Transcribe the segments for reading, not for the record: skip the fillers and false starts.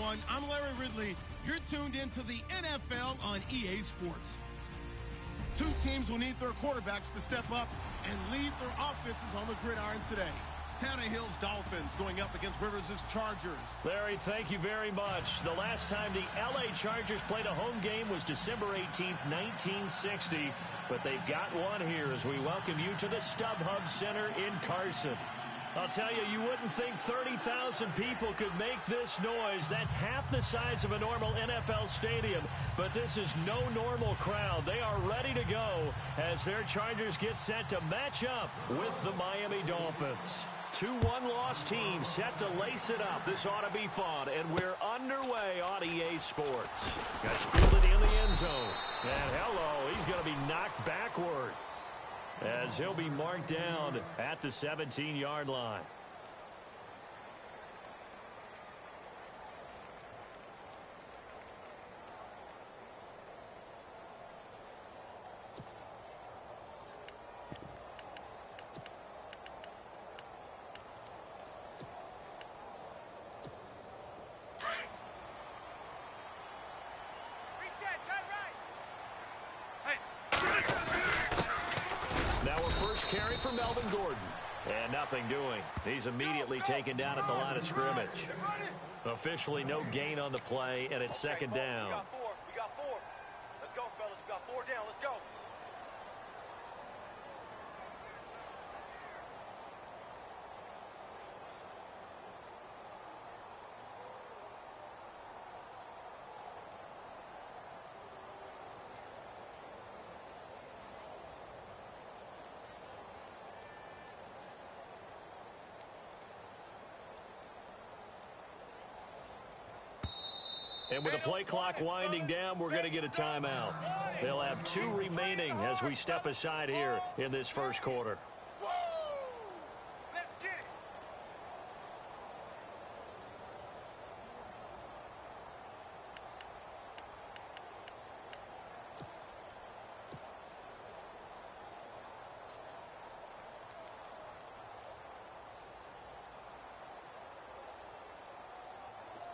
everyone. I'm Larry Ridley. You're tuned into the NFL on EA Sports. Two teams will need their quarterbacks to step up and lead their offenses on the gridiron today. Tannehill's Dolphins going up against Rivers' Chargers. Larry, thank you very much. The last time the LA Chargers played a home game was December 18th, 1960. But they've got one here as we welcome you to the StubHub Center in Carson. I'll tell you, you wouldn't think 30,000 people could make this noise. That's half the size of a normal NFL stadium. But this is no normal crowd. They are ready to go as their Chargers get set to match up with the Miami Dolphins. Two one-loss teams set to lace it up. This ought to be fun, and we're underway on EA Sports. Gets fielded in the end zone. And hello, he's going to be knocked backward as he'll be marked down at the 17-yard line. Carry for Melvin Gordon. And nothing doing. He's immediately taken down at the line of scrimmage. Officially no gain on the play, and it's second down. We got four. Let's go, fellas. We got four down. Let's go. And with the play clock winding down, we're going to get a timeout. They'll have two remaining as we step aside here in this first quarter. Let's get it.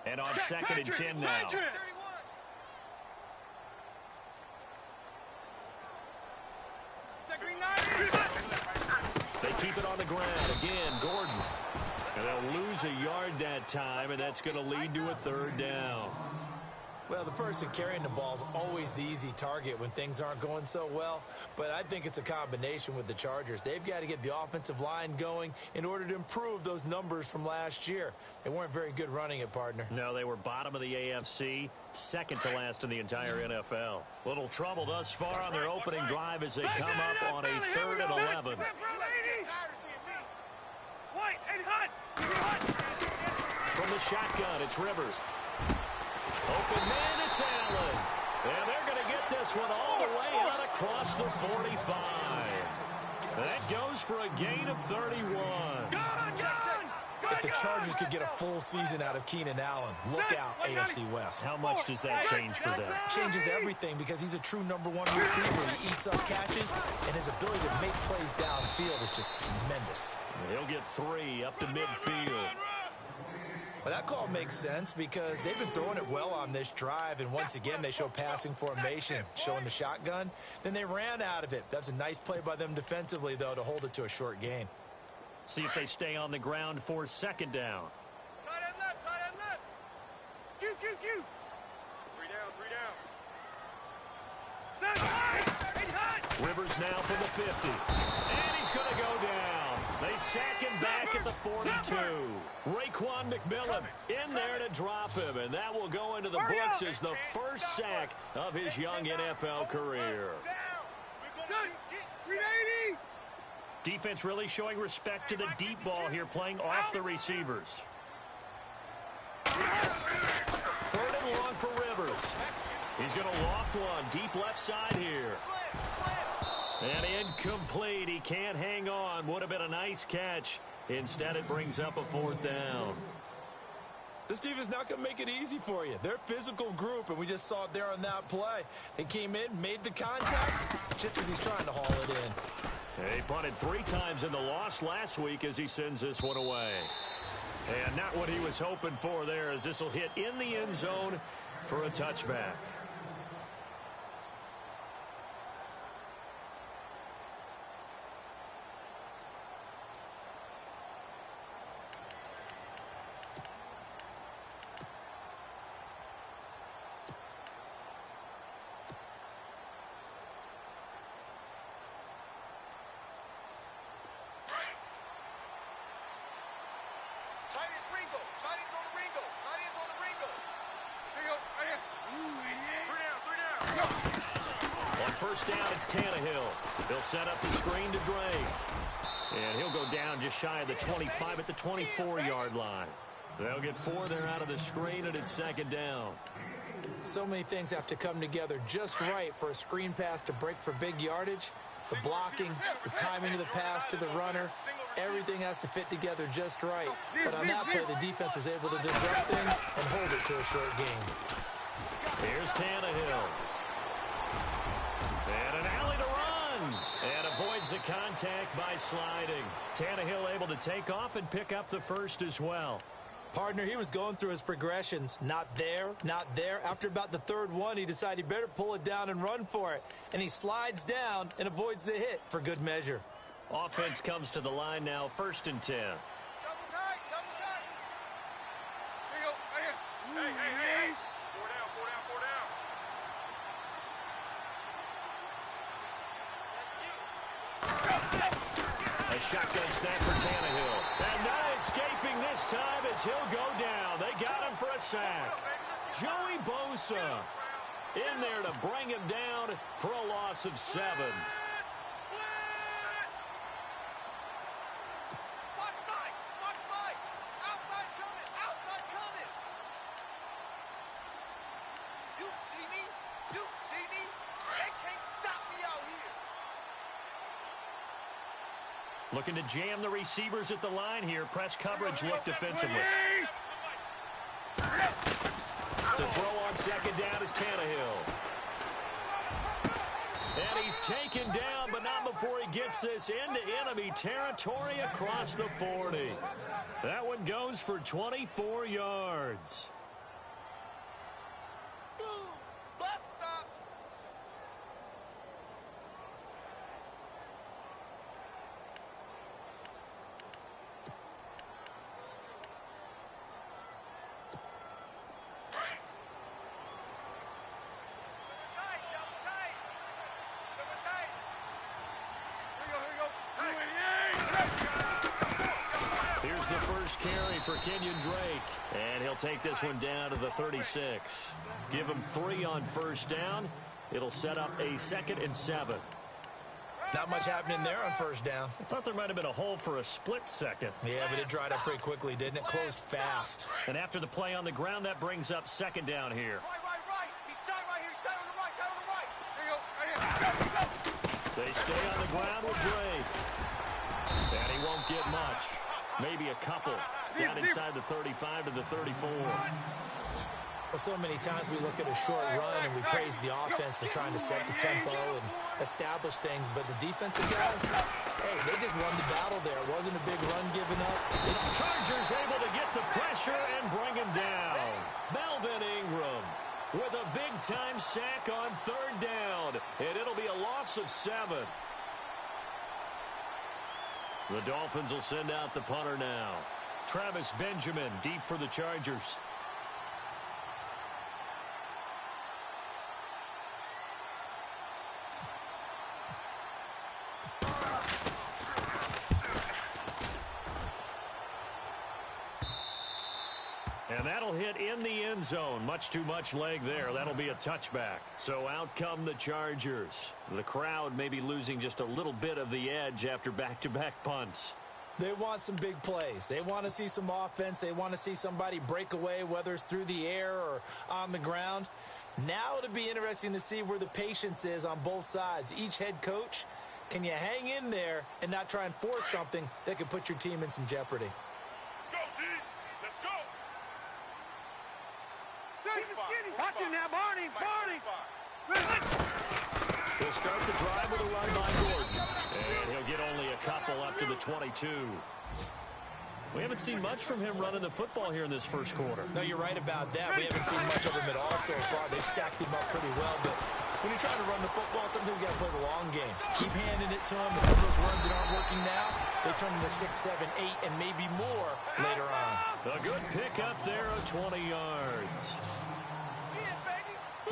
And on second and 10 now. They keep it on the ground. Again, Gordon. And they'll lose a yard that time, and that's going to lead to a third down. Well, the person carrying the ball is always the easy target when things aren't going so well. But I think it's a combination with the Chargers. They've got to get the offensive line going in order to improve those numbers from last year. They weren't very good running it, partner. No, they were bottom of the AFC, second to last in the entire NFL. Little trouble thus far on their opening drive as they come up on a 3rd and 11. From the shotgun, it's Rivers. Open man, it's Allen. And they're going to get this one all the way out across the 45. That goes for a gain of 31. If the Chargers could get a full season out of Keenan Allen, look out, AFC West. How much does that change for them? Changes everything because he's a true #1 receiver. He eats up catches, and his ability to make plays downfield is just tremendous. He'll get 3 up to midfield. Well, that call makes sense because they've been throwing it well on this drive, and once again, they show passing formation, showing the shotgun. Then they ran out of it. That's a nice play by them defensively, though, to hold it to a short gain. See if they stay on the ground for second down. Tight end left. Q. 3 down. Rivers now for the 50. And he's going to go down. They sack him back at the 42. Raekwon McMillan in there to drop him, and that will go into the books as the first sack of his young NFL career. Defense really showing respect to the deep ball here, playing off the receivers. 3rd and long for Rivers. He's going to loft one deep left side here. And incomplete. He can't hang on. Would have been a nice catch. Instead, it brings up a 4th down. This team is not going to make it easy for you. They're a physical group, and we just saw it there on that play. They came in, made the contact, just as he's trying to haul it in. He punted 3 times in the loss last week as he sends this one away. And not what he was hoping for there, as this will hit in the end zone for a touchback. First down, it's Tannehill. He'll set up the screen to Drake. And he'll go down just shy of the 25 at the 24-yard line. They'll get 4 there out of the screen, and it's second down. So many things have to come together just right for a screen pass to break for big yardage. The blocking, the timing of the pass to the runner, everything has to fit together just right. But on that play, the defense was able to disrupt things and hold it to a short game. Here's Tannehill. And an alley to run. And avoids the contact by sliding. Tannehill able to take off and pick up the first as well. Partner, he was going through his progressions. Not there, not there. After about the third one, he decided he better pull it down and run for it. And he slides down and avoids the hit for good measure. Offense comes to the line now, 1st and 10. Double tight, double tight. Here you go, right here. Hey. 4 down, 4 down, 4 down. A shotgun snap for Tannehill. And not escaping this time as he'll go down. They got him for a sack. Joey Bosa in there to bring him down for a loss of 7. Looking to jam the receivers at the line here. Press coverage look defensively. To throw on second down is Tannehill. And he's taken down, but not before he gets this into enemy territory across the 40. That one goes for 24 yards. Carry for Kenyon Drake, and he'll take this one down to the 36. Give him 3 on first down. It'll set up a 2nd and 7. Not much happening there on first down. I thought there might have been a hole for a split second. Yeah, but it dried up pretty quickly, didn't it? Closed fast. And after the play on the ground, that brings up second down here. Right. He's tight right here. He's tight on the right. Tight on the right. Here you go. Right here. They stay on the ground with Drake. And he won't get much. Maybe a couple. Down inside the 35 to the 34. Well, so many times we look at a short run and we praise the offense for trying to set the tempo and establish things, but the defensive guys, hey, they just won the battle there. It wasn't a big run given up. Chargers able to get the pressure and bring him down. Melvin Ingram with a big-time sack on 3rd down, and it'll be a loss of 7. The Dolphins will send out the punter now. Travis Benjamin deep for the Chargers. And that'll hit in the end zone. Much too much leg there. That'll be a touchback. So out come the Chargers. The crowd may be losing just a little bit of the edge after back-to-back punts. They want some big plays. They want to see some offense. They want to see somebody break away, whether it's through the air or on the ground. Now it'll be interesting to see where the patience is on both sides. Each head coach, can you hang in there and not try and force something that could put your team in some jeopardy? Watching now, Barney. He'll start the drive with a run by Gordon. And he'll get only a couple up to the 22. We haven't seen much from him running the football here in this first quarter. No, you're right about that. We haven't seen much of him at all so far. They've stacked him up pretty well, but when you're trying to run the football, sometimes you got to play the long game. Keep handing it to him, and some of those runs that aren't working now, they turn into 6, 7, 8, and maybe more later on. A good pickup there of 20 yards.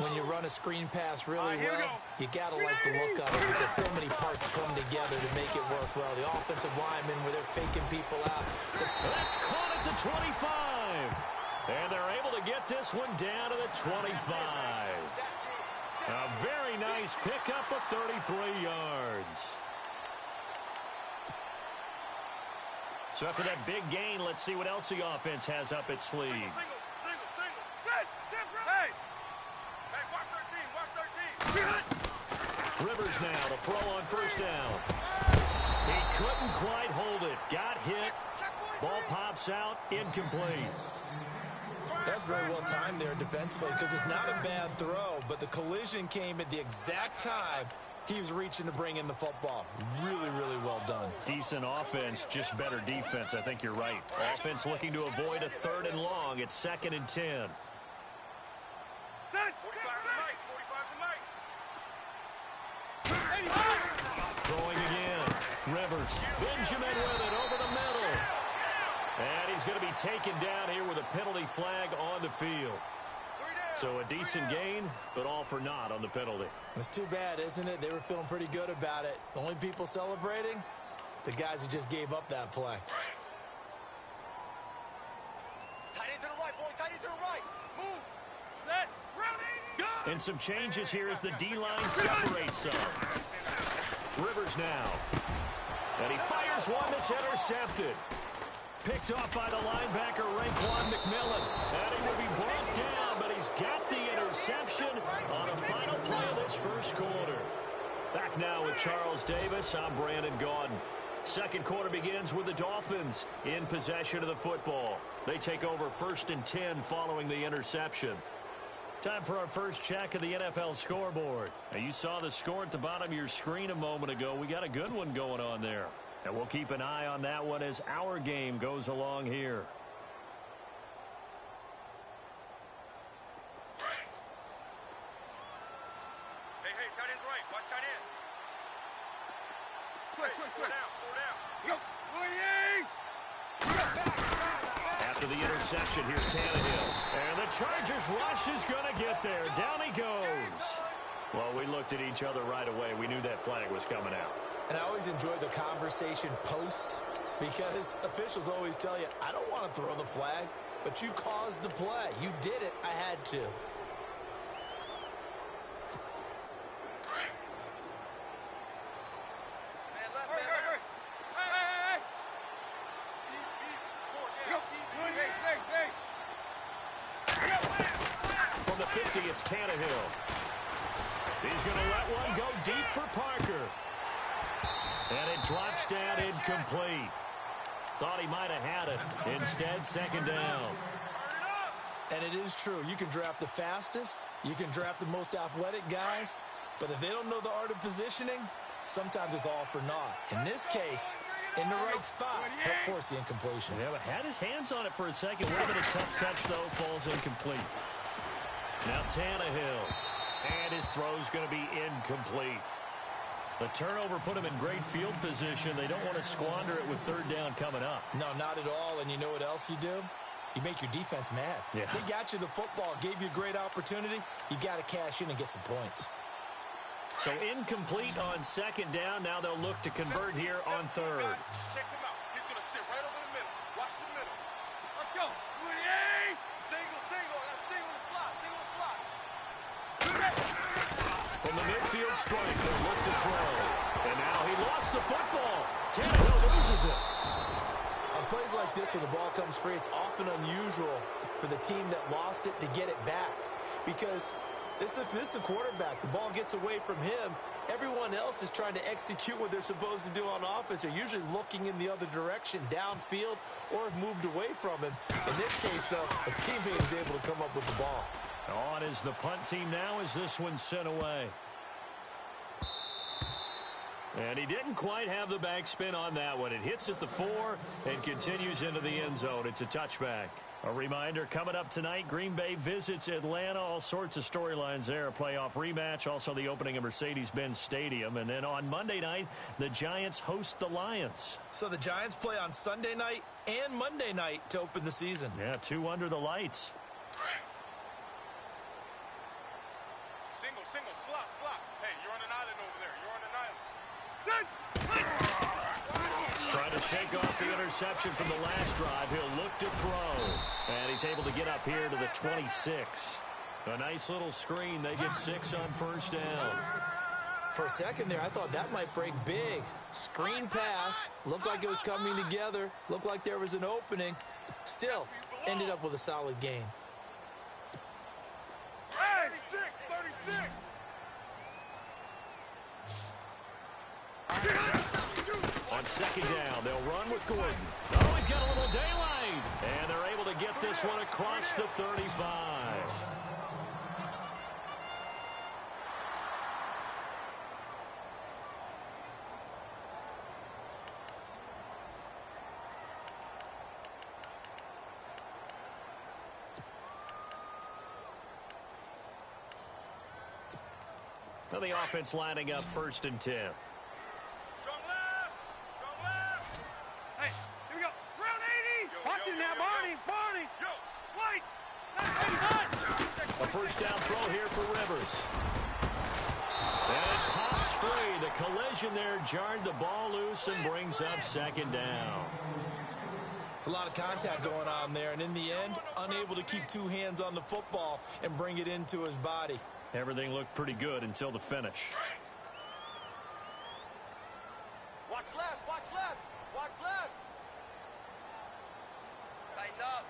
When you run a screen pass really well, you got to like the look of it because so many parts come together to make it work well. The offensive linemen, where they're faking people out. That's caught at the 25. And they're able to get this one down to the 25. A very nice pickup of 33 yards. So after that big gain, let's see what else the offense has up its sleeve. Single. Hey! Hey, watch 13. Rivers now to throw on first down. He couldn't quite hold it. Got hit. Ball pops out. Incomplete. That's very well timed there defensively because it's not a bad throw, but the collision came at the exact time he was reaching to bring in the football. Really, really well done. Decent offense, just better defense. I think you're right. Offense looking to avoid a 3rd and long. It's 2nd and 10. 45 Throwing again. Rivers. Benjamin with it over the middle. And he's going to be taken down here with a penalty flag on the field. So a decent gain, but all for naught on the penalty. It's too bad, isn't it? They were feeling pretty good about it. The only people celebrating, the guys who just gave up that play. Tight end to the right, boy. Tight end to the right. Move. Set. Ready. And some changes here as the D-line separates some. Rivers now. And he fires one that's intercepted. Picked off by the linebacker, Raekwon McMillan. And he will be brought down, but he's got the interception on a final play of this first quarter. Back now with Charles Davis, I'm Brandon Gaudin. Second quarter begins with the Dolphins in possession of the football. They take over 1st and 10 following the interception. Time for our first check of the NFL scoreboard. Now, you saw the score at the bottom of your screen a moment ago. We got a good one going on there. And we'll keep an eye on that one as our game goes along here. Hey, tight end's right. Watch tight end. Quick. Four down. After the interception, here's Tannehill. And the Chargers rush is going to get there. Down he goes. Well, we looked at each other right away. We knew that flag was coming out. And I always enjoy the conversation post because officials always tell you, I don't want to throw the flag, but you caused the play. You did it. I had to. From the 50, it's Tannehill. He's going to let one go deep for Parker. And it drops down incomplete. Thought he might have had it. Instead, 2nd down. And it is true. You can draft the fastest. You can draft the most athletic guys. But if they don't know the art of positioning, sometimes it's all for naught. In this case, in the right spot, helped force the incompletion. Yeah, but had his hands on it for a second. Would have been a tough catch, though. Falls incomplete. Now Tannehill. And his throw's going to be incomplete. The turnover put him in great field position. They don't want to squander it with 3rd down coming up. No, not at all. And you know what else you do? You make your defense mad. Yeah. They got you the football, gave you a great opportunity. You got to cash in and get some points. So incomplete on 2nd down. Now they'll look to convert here on 3rd. Check him out. He's going to sit right over the middle. Watch the middle. Let's go. Single. That's single slot. From the midfield strike, they'll look to throw. And now he lost the football. Tannehill loses it. On plays like this, when the ball comes free, it's often unusual for the team that lost it to get it back. Because this is the quarterback. The ball gets away from him. Everyone else is trying to execute what they're supposed to do on offense. They're usually looking in the other direction, downfield, or have moved away from him. In this case, though, a teammate is able to come up with the ball. On is the punt team now as this one's sent away. And he didn't quite have the backspin on that one. It hits at the 4 and continues into the end zone. It's a touchback. A reminder, coming up tonight, Green Bay visits Atlanta. All sorts of storylines there. A playoff rematch, also the opening of Mercedes-Benz Stadium. And then on Monday night, the Giants host the Lions. So the Giants play on Sunday night and Monday night to open the season. Yeah, 2 under the lights. Single, slop. Hey, you're on an island over there. You're on an island. Trying to shake off the interception from the last drive. He'll look to throw. And he's able to get up here to the 26. A nice little screen. They get 6 on first down. For a second there, I thought that might break big. Screen pass. Looked like it was coming together. Looked like there was an opening. Still, ended up with a solid gain. 36. On second down, they'll run with Gordon. Oh, he's got a little daylight. And they're able to get this one across the 35. So the offense lining up 1st and 10. Strong left. Hey, here we go. Round 80. Watch it now, Barney. Yo. White. That's 85. A first down throw here for Rivers. And it pops free. The collision there jarred the ball loose and brings up 2nd down. It's a lot of contact going on there, and in the end, unable to keep 2 hands on the football and bring it into his body. Everything looked pretty good until the finish. Watch left.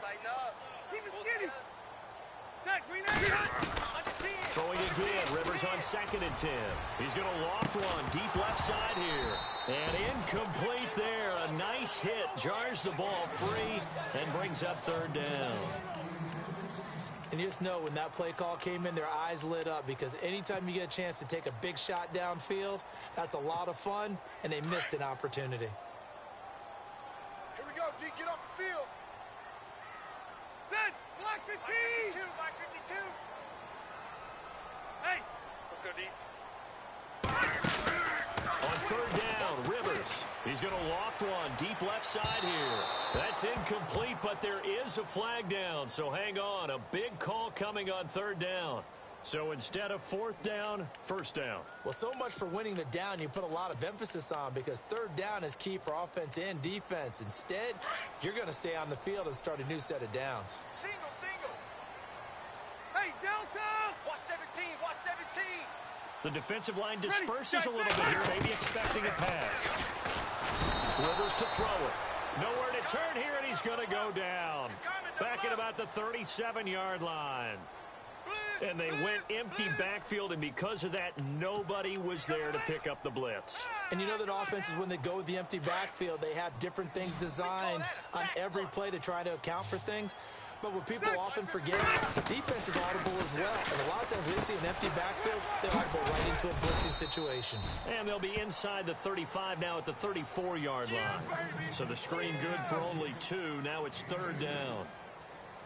Tighten up. Keep it skinny. Zach, Green Bay. Throwing again. Rivers on 2nd and 10. He's going to loft one deep left side here. And incomplete there. A nice hit. Jars the ball free and brings up 3rd down. And you just know when that play call came in, their eyes lit up, because anytime you get a chance to take a big shot downfield, that's a lot of fun, and they missed an opportunity. Here we go, D. Get off the field. Zach, block 15. Block 52. Hey. Let's go, D. On 3rd down, Rivers. He's going to loft one deep left side here. That's incomplete, but there is a flag down, so hang on. A big call coming on 3rd down. So instead of 4th down, 1st down. Well, so much for winning the down you put a lot of emphasis on, because 3rd down is key for offense and defense. Instead, you're going to stay on the field and start a new set of downs. Single. Hey, Delta. Watch 17. The defensive line disperses a little bit here, maybe expecting a pass. Rivers to throw it. Nowhere to turn here, and he's going to go down. Back at about the 37-yard line. And they went empty backfield, and because of that, nobody was there to pick up the blitz. And you know that offenses, when they go with the empty backfield, they have different things designed on every play to try to account for things. But what people often forget, defense is audible as well. And a lot of times when they see an empty backfield, they might go right into a blitzing situation. And they'll be inside the 35 now at the 34-yard line. So the screen good for only 2. Now it's 3rd down.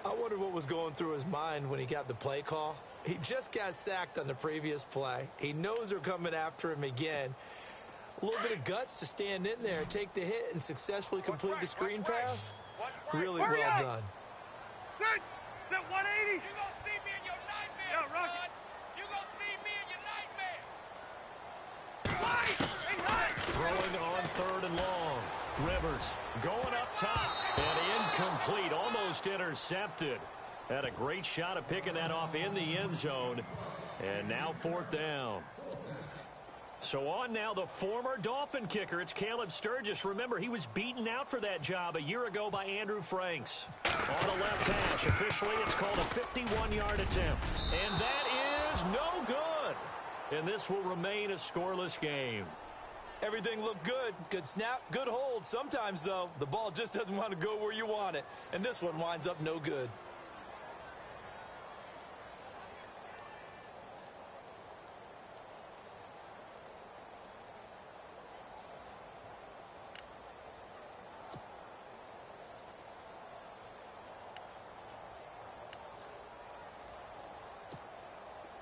I wonder what was going through his mind when he got the play call. He just got sacked on the previous play. He knows they're coming after him again. A little bit of guts to stand in there, take the hit, and successfully complete the screen pass. Really well done. Zach, that 180. You gonna see me in your nightmare, Yeah, Rocky. son. You gonna see me in your nightmare. White. Hey, White. Throwing on 3rd and long. Rivers going up top. And incomplete, almost intercepted. Had a great shot of picking that off in the end zone. And now 4th down. So on now, the former Dolphin kicker. It's Caleb Sturgis. Remember, he was beaten out for that job a year ago by Andrew Franks. On the left hash, officially it's called a 51-yard attempt. And that is no good. And this will remain a scoreless game. Everything looked good. Good snap, good hold. Sometimes, though, the ball just doesn't want to go where you want it. And this one winds up no good.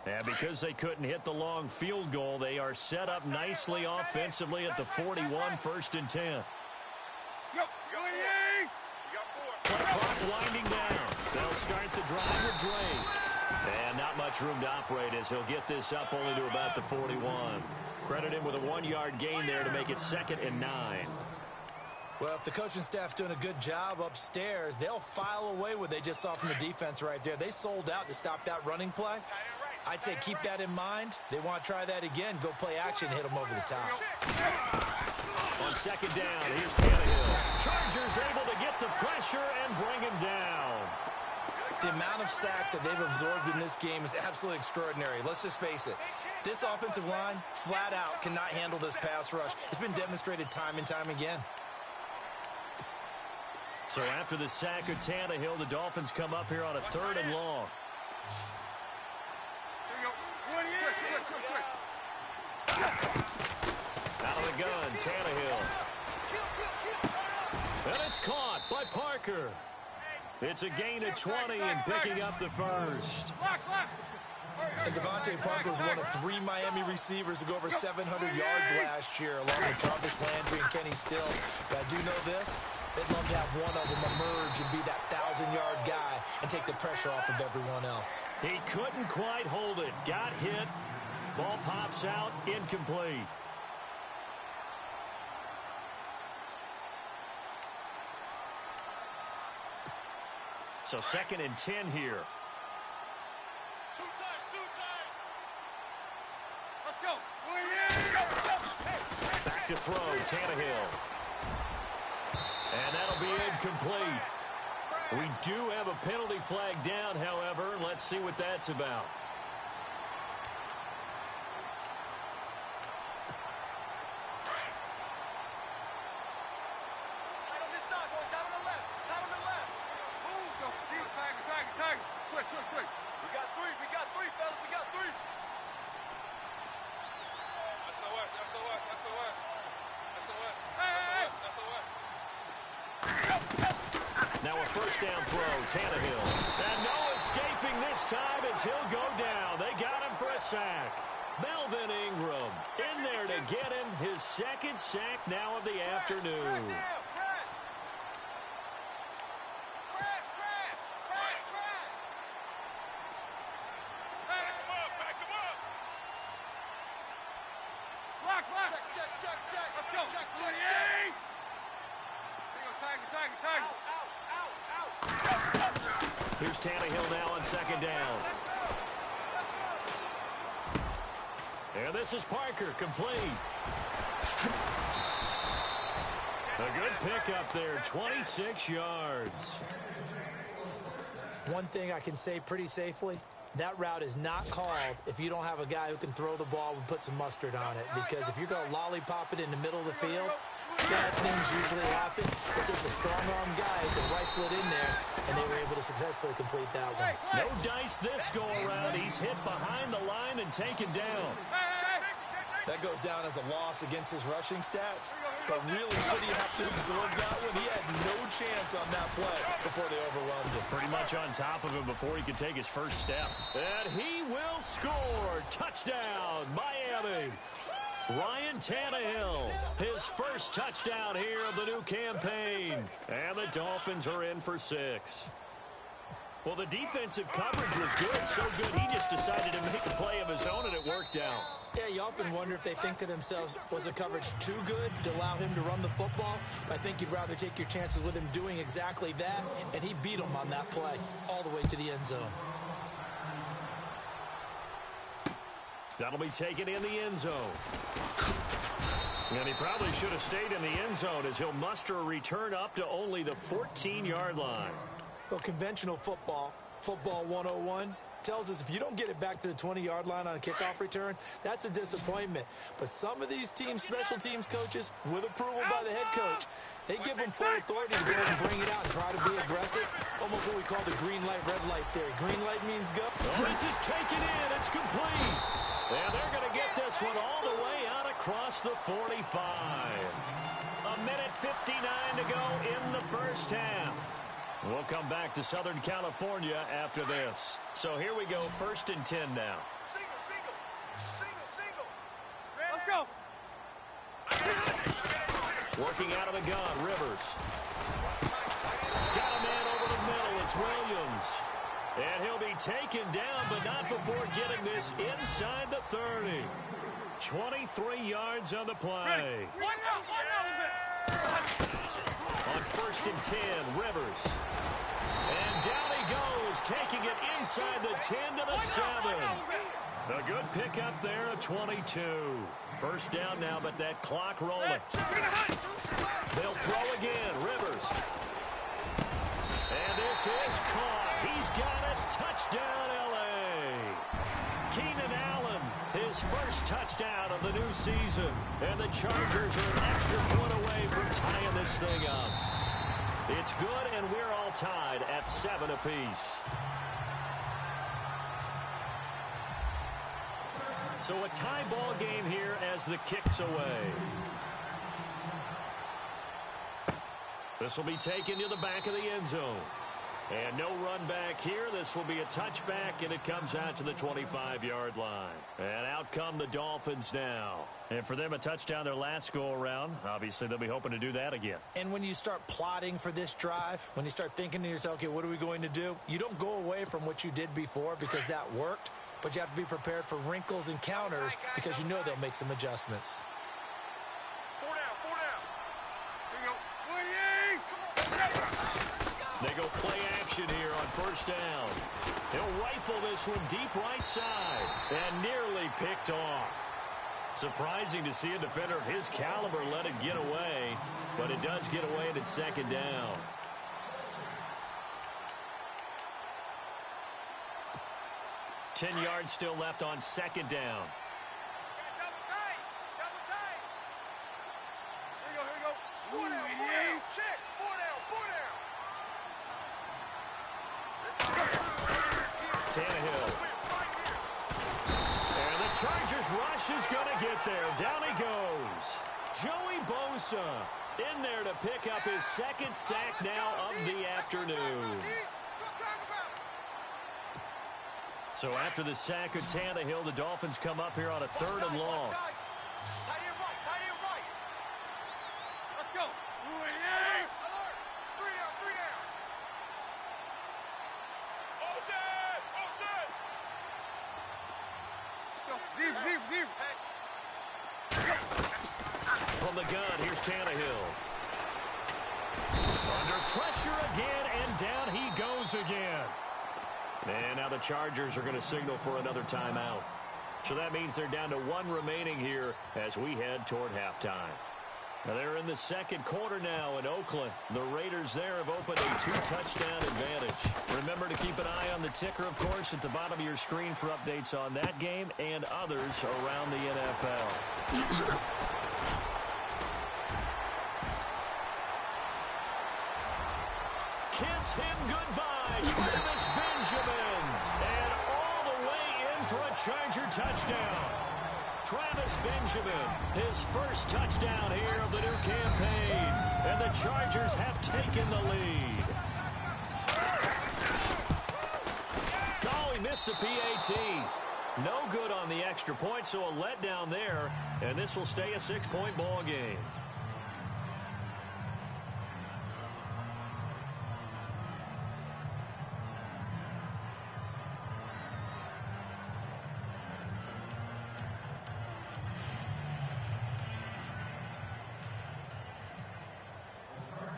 And because they couldn't hit the long field goal, they are set up nicely offensively at the 41, 1st and 10. Play clock winding down. They'll start the drive with Dre. And not much room to operate as he'll get this up only to about the 41. Credit him with a 1-yard gain there to make it 2nd and 9. Well, if the coaching staff's doing a good job upstairs, they'll file away what they just saw from the defense right there. They sold out to stop that running play. I'd say keep that in mind. They want to try that again. Go play action, hit them over the top. On 2nd down, here's Tannehill. Chargers able to get the pressure and bring him down. The amount of sacks that they've absorbed in this game is absolutely extraordinary. Let's just face it. This offensive line, flat out, cannot handle this pass rush. It's been demonstrated time and time again. So after the sack of Tannehill, the Dolphins come up here on a 3rd and long. Out of the gun, Tannehill. And it's caught by Parker. It's a gain of 20 and picking up the 1st. And Devontae Parker was one of 3 Miami receivers to go over 700 yards last year, along with Jarvis Landry and Kenny Stills. But I do know this. They'd love to have one of them emerge and be that 1,000-yard guy and take the pressure off of everyone else. He couldn't quite hold it. Got hit. Ball pops out. Incomplete. So 2nd and 10 here. Two times. Let's go. Back to throw, Tannehill. And that'll be incomplete. We do have a penalty flag down, however. Let's see what that's about. Tight on this side, boys. Down on the left. Tight on the left. Move. Go. Tiger. Quick. We got 3, fellas. We got 3. SOS. Hey. Now a 1st down throw, Tannehill. And no escaping this time as he'll go down. They got him for a sack. Melvin Ingram in there to get him his 2nd sack now of the afternoon. Check. Let's go. Check. Tiger. Out. Here's Tannehill now on 2nd down. And this is Parker, complete. A good pickup there, 26 yards. One thing I can say pretty safely, that route is not called if you don't have a guy who can throw the ball and put some mustard on it. Because if you're going to lollipop it in the middle of the field, bad things usually happen. It takes a strong-arm guy who can rifle it in there, and they were able to successfully complete that one. No dice this go-around. He's hit behind the line and taken down. That goes down as a loss against his rushing stats. But really, should he have to absorb that one? He had no chance on that play before they overwhelmed him. Pretty much on top of him before he could take his first step. And he will score. Touchdown, Miami. Ryan Tannehill, his first touchdown here of the new campaign. And the Dolphins are in for 6. Well, the defensive coverage was good, so good he just decided to make a play of his own, and it worked out. Yeah, you often wonder if they think to themselves, was the coverage too good to allow him to run the football? I think you'd rather take your chances with him doing exactly that, and he beat him on that play all the way to the end zone. That'll be taken in the end zone. And he probably should have stayed in the end zone as he'll muster a return up to only the 14-yard line. Well, conventional football 101, tells us if you don't get it back to the 20-yard line on a kickoff return, that's a disappointment. But some of these teams, special teams coaches, with approval by the head coach, they give them full authority to go and bring it out and try to be aggressive. Almost what we call the green light, red light theory. Green light means go. Oh, this is taken in. It's complete. And they're going to get this one all the way out across the 45. A minute 59 to go in the first half. We'll come back to Southern California after this. So here we go, 1st and 10 now. Single, single. Single, single. Let's go. Working out of the gun, Rivers. Got a man over the middle. It's Williams. And he'll be taken down, but not before getting this inside the 30. 23 yards on the play. One out. On 1st and 10, Rivers. And down he goes, taking it inside the 10 to the 7. A good pickup there, a 22. 1st down now, but that clock rolling. They'll throw again, Rivers. And this is caught. He's got it. Touchdown, L.A. Keenan Allen, his first touchdown of the new season. And the Chargers are an extra point away from tying this thing up. It's good, and we're all tied at 7 apiece. So a tie ball game here as the kick's away. This will be taken to the back of the end zone. And no run back here. This will be a touchback, and it comes out to the 25-yard line. And out come the Dolphins now. And for them, a touchdown their last go-around. Obviously, they'll be hoping to do that again. And when you start plotting for this drive, when you start thinking to yourself, okay, what are we going to do? You don't go away from what you did before because that worked, but you have to be prepared for wrinkles and counters because you know they'll make some adjustments. 4 down, 4 down. Here we go. 48. They go play action here on 1st down. He'll rifle this one deep right side and nearly picked off. Surprising to see a defender of his caliber let it get away, but it does get away and it's 2nd down. Ten yards still left on 2nd down. Double tight. Double tight. Here we go. 4 down, 4 down. Check. 4 down, 4 down. Tannehill. And the Chargers rush is going to get there. Down he goes. Joey Bosa in there to pick up his 2nd sack now of the afternoon. So after the sack of Tannehill, the Dolphins come up here on a 3rd and long. Tight end right, tight end right. Let's go. 48. Alert. 3 down, 3 down. Motion, motion. Deep. From the gun, here's Tannehill. Under pressure again, and down he goes again. And now the Chargers are going to signal for another timeout. So that means they're down to 1 remaining here as we head toward halftime. Now they're in the 2nd quarter now in Oakland. The Raiders there have opened a 2-touchdown advantage. Remember to keep an eye on the ticker, of course, at the bottom of your screen for updates on that game and others around the NFL. Kiss him goodbye, Travis Benjamin. And all the way in for a Charger touchdown. Travis Benjamin, his first touchdown here of the new campaign. And the Chargers have taken the lead. Oh, he missed the PAT. No good on the extra point, so a letdown there. And this will stay a 6-point ball game.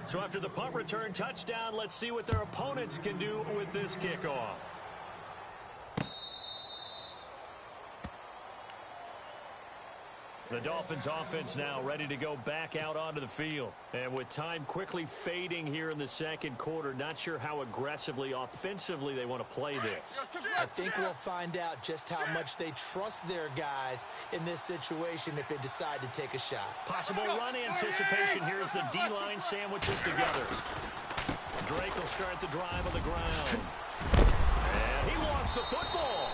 So after the punt return touchdown, let's see what their opponents can do with this kickoff. The Dolphins offense now ready to go back out onto the field. And with time quickly fading here in the 2nd quarter, not sure how aggressively, offensively they want to play this. I think we'll find out just how much they trust their guys in this situation if they decide to take a shot. Possible run anticipation here as the D-line sandwiches together. Drake will start the drive on the ground. And he lost the football.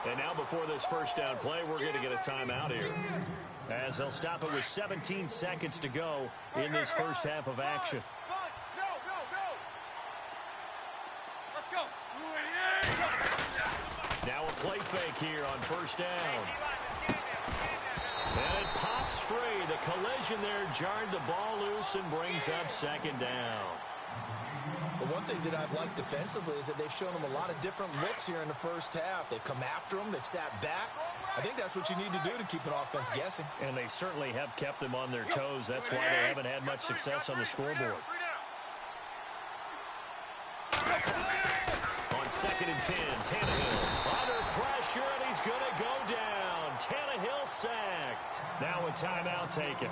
And now before this 1st down play, we're going to get a timeout here. As they'll stop it with 17 seconds to go in this first half of action. make here on first down. And it pops free. The collision there jarred the ball loose and brings up second down. The one thing that I've liked defensively is that they've shown them a lot of different looks here in the first half. They've come after them. They've sat back. I think that's what you need to do to keep an offense guessing. And they certainly have kept them on their toes. That's why they haven't had much success on the scoreboard. On 2nd and 10, Tannehill under pressure, and he's going to go down. Tannehill sacked. Now a timeout taken.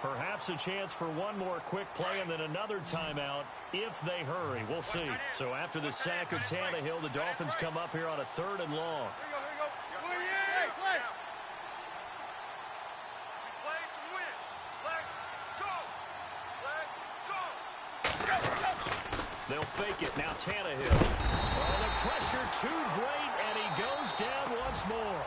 Perhaps a chance for one more quick play and then another timeout if they hurry. We'll see. So after the sack of Tannehill, the Dolphins come up here on a 3rd and long. They'll fake it. Now Tannehill. Oh, the pressure too great, and he goes down once more.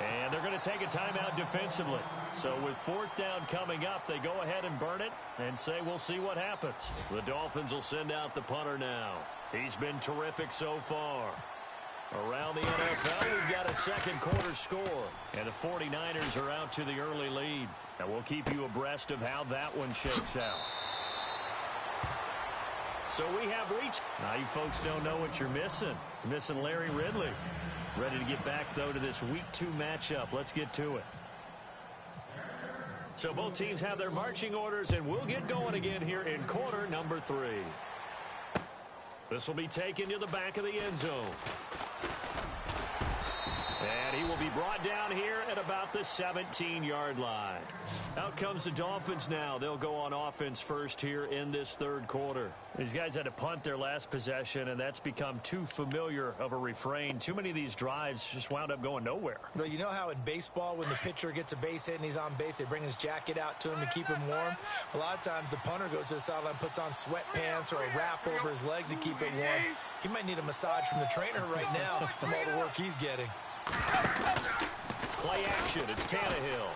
And they're going to take a timeout defensively. So with 4th down coming up, they go ahead and burn it and say we'll see what happens. The Dolphins will send out the punter now. He's been terrific so far. Around the NFL, we've got a second quarter score. And the 49ers are out to the early lead. And we'll keep you abreast of how that one shakes out. So we have reached. Now you folks don't know what you're missing. You're missing Larry Ridley. Ready to get back, though, to this Week 2 matchup. Let's get to it. So both teams have their marching orders, and we'll get going again here in quarter number 3. This will be taken to the back of the end zone. And he will be brought down here at about the 17-yard line. Out comes the Dolphins now. They'll go on offense first here in this 3rd quarter. These guys had to punt their last possession, and that's become too familiar of a refrain. Too many of these drives just wound up going nowhere. Well, you know how in baseball when the pitcher gets a base hit and he's on base, they bring his jacket out to him to keep him warm? A lot of times the punter goes to the sideline, puts on sweatpants or a wrap over his leg to keep it warm. He might need a massage from the trainer right now from all the work he's getting. Play action. It's Tannehill.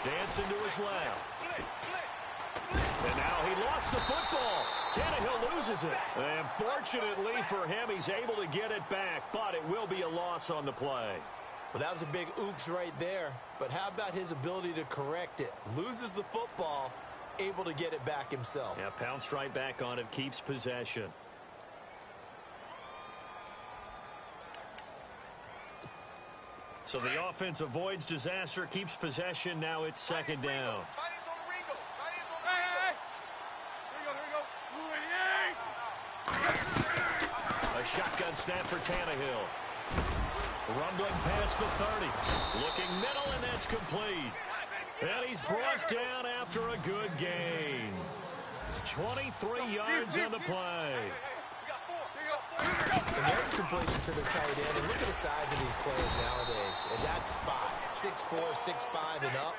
Dancing to his left. And now he lost the football. Tannehill loses it. And fortunately for him, he's able to get it back, but it will be a loss on the play. Well, that was a big oops right there. But how about his ability to correct it? Loses the football, able to get it back himself. Yeah, pounced right back on it, keeps possession. So the offense avoids disaster, keeps possession. Now it's 2nd down. A shotgun snap for Tannehill. Rumbling past the 30. Looking middle, and that's complete. And he's brought down after a good gain. 23 yards on the play. And there's a completion to the tight end. And look at the size of these players nowadays. And that spot, 6'4", 6'5", and up.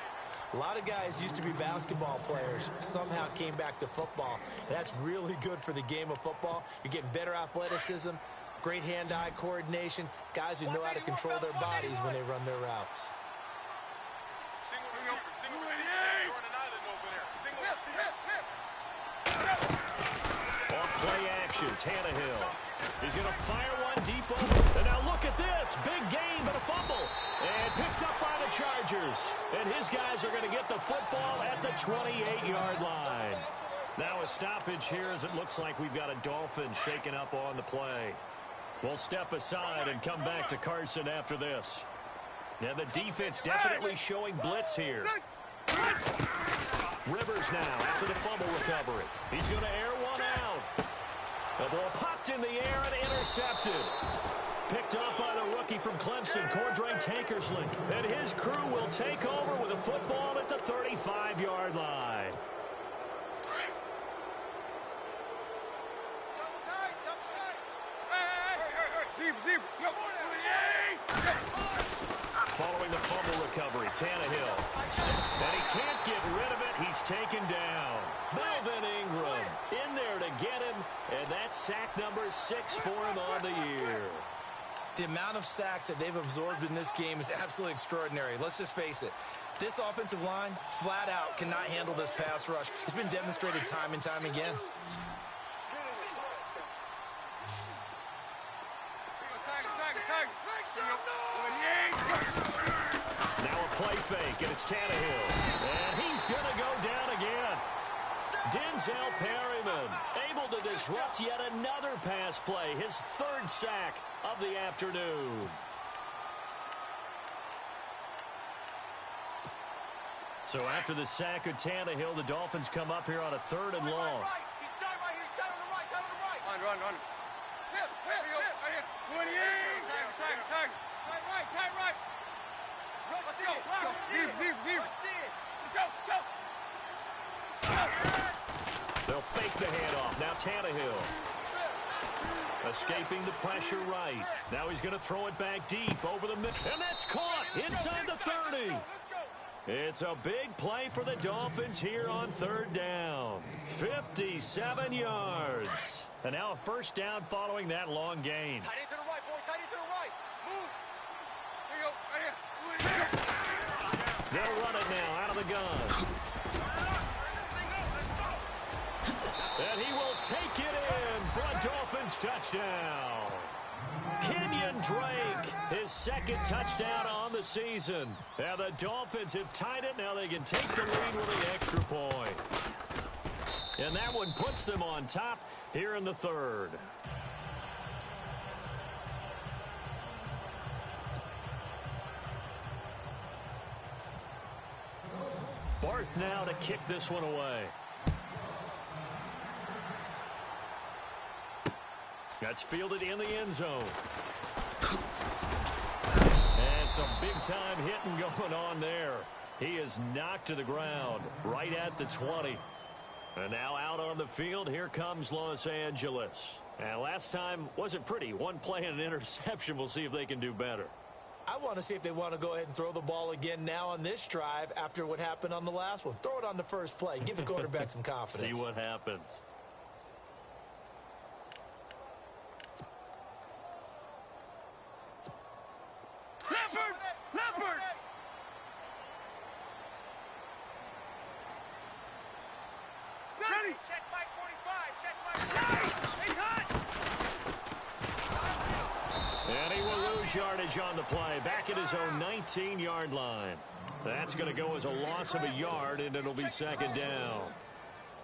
A lot of guys used to be basketball players, somehow came back to football. And that's really good for the game of football. You're getting better athleticism, great hand-eye coordination, guys who know how to control their bodies when they run their routes. Single receiver. You're on an island over there. Single receiver. Off play action, Tannehill. He's going to fire one deep over. And now look at this. Big gain, but a fumble. And picked up by the Chargers. And his guys are going to get the football at the 28-yard line. Now a stoppage here as it looks like we've got a Dolphin shaken up on the play. We'll step aside and come back to Carson after this. Now the defense definitely showing blitz here. Rivers now after the fumble recovery. He's going to air one out. The ball popped in the air and intercepted. Picked up by the rookie from Clemson, Cordray Tankersley. And his crew will take over with a football at the 35-yard line. Following the fumble recovery, Tannehill. And he can't get rid of it. He's taken down. Melvin Ingram in there to get him. And that's sack number 6 for him on the year. The amount of sacks that they've absorbed in this game is absolutely extraordinary. Let's just face it. This offensive line, flat out, cannot handle this pass rush. It's been demonstrated time and time again. Now a play fake, and it's Tannehill. And he's going to go down again. Denzel Perryman able to disrupt yet another pass play, his third sack of the afternoon. So after the sack of Tannehill, the Dolphins come up here on a 3rd and long. He's tight right here. He's tight on the right. Tight on the right. Run. Hip. Right here. 28. Tight right. Let's go. Zero. Go. They'll fake the handoff. Now Tannehill. Escaping the pressure right. Now he's going to throw it back deep over the middle. And that's caught inside the 30. It's a big play for the Dolphins here on 3rd down. 57 yards. And now a first down following that long gain. Tight end to the right, boy. Tight end to the right. Move. Right here. They'll run it now out of the gun. And he will take it in for a Dolphins touchdown. Kenyon Drake, his 2nd touchdown on the season. And the Dolphins have tied it. Now they can take the lead with an extra point. And that one puts them on top here in the 3rd. Barth now to kick this one away. That's fielded in the end zone. And some big-time hitting going on there. He is knocked to the ground right at the 20. And now out on the field, here comes Los Angeles. And last time wasn't pretty. One play and an interception. We'll see if they can do better. I want to see if they want to go ahead and throw the ball again now on this drive after what happened on the last one. Throw it on the first play. Give the quarterback some confidence. See what happens. Leopard! Ready! Check Mike 45. Check Mike 45. And he will lose yardage on the play. Back at his own 19-yard line. That's going to go as a loss of a yard, and it'll be 2nd down.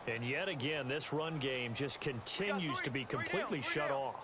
And yet again, this run game just continues to be completely shut off.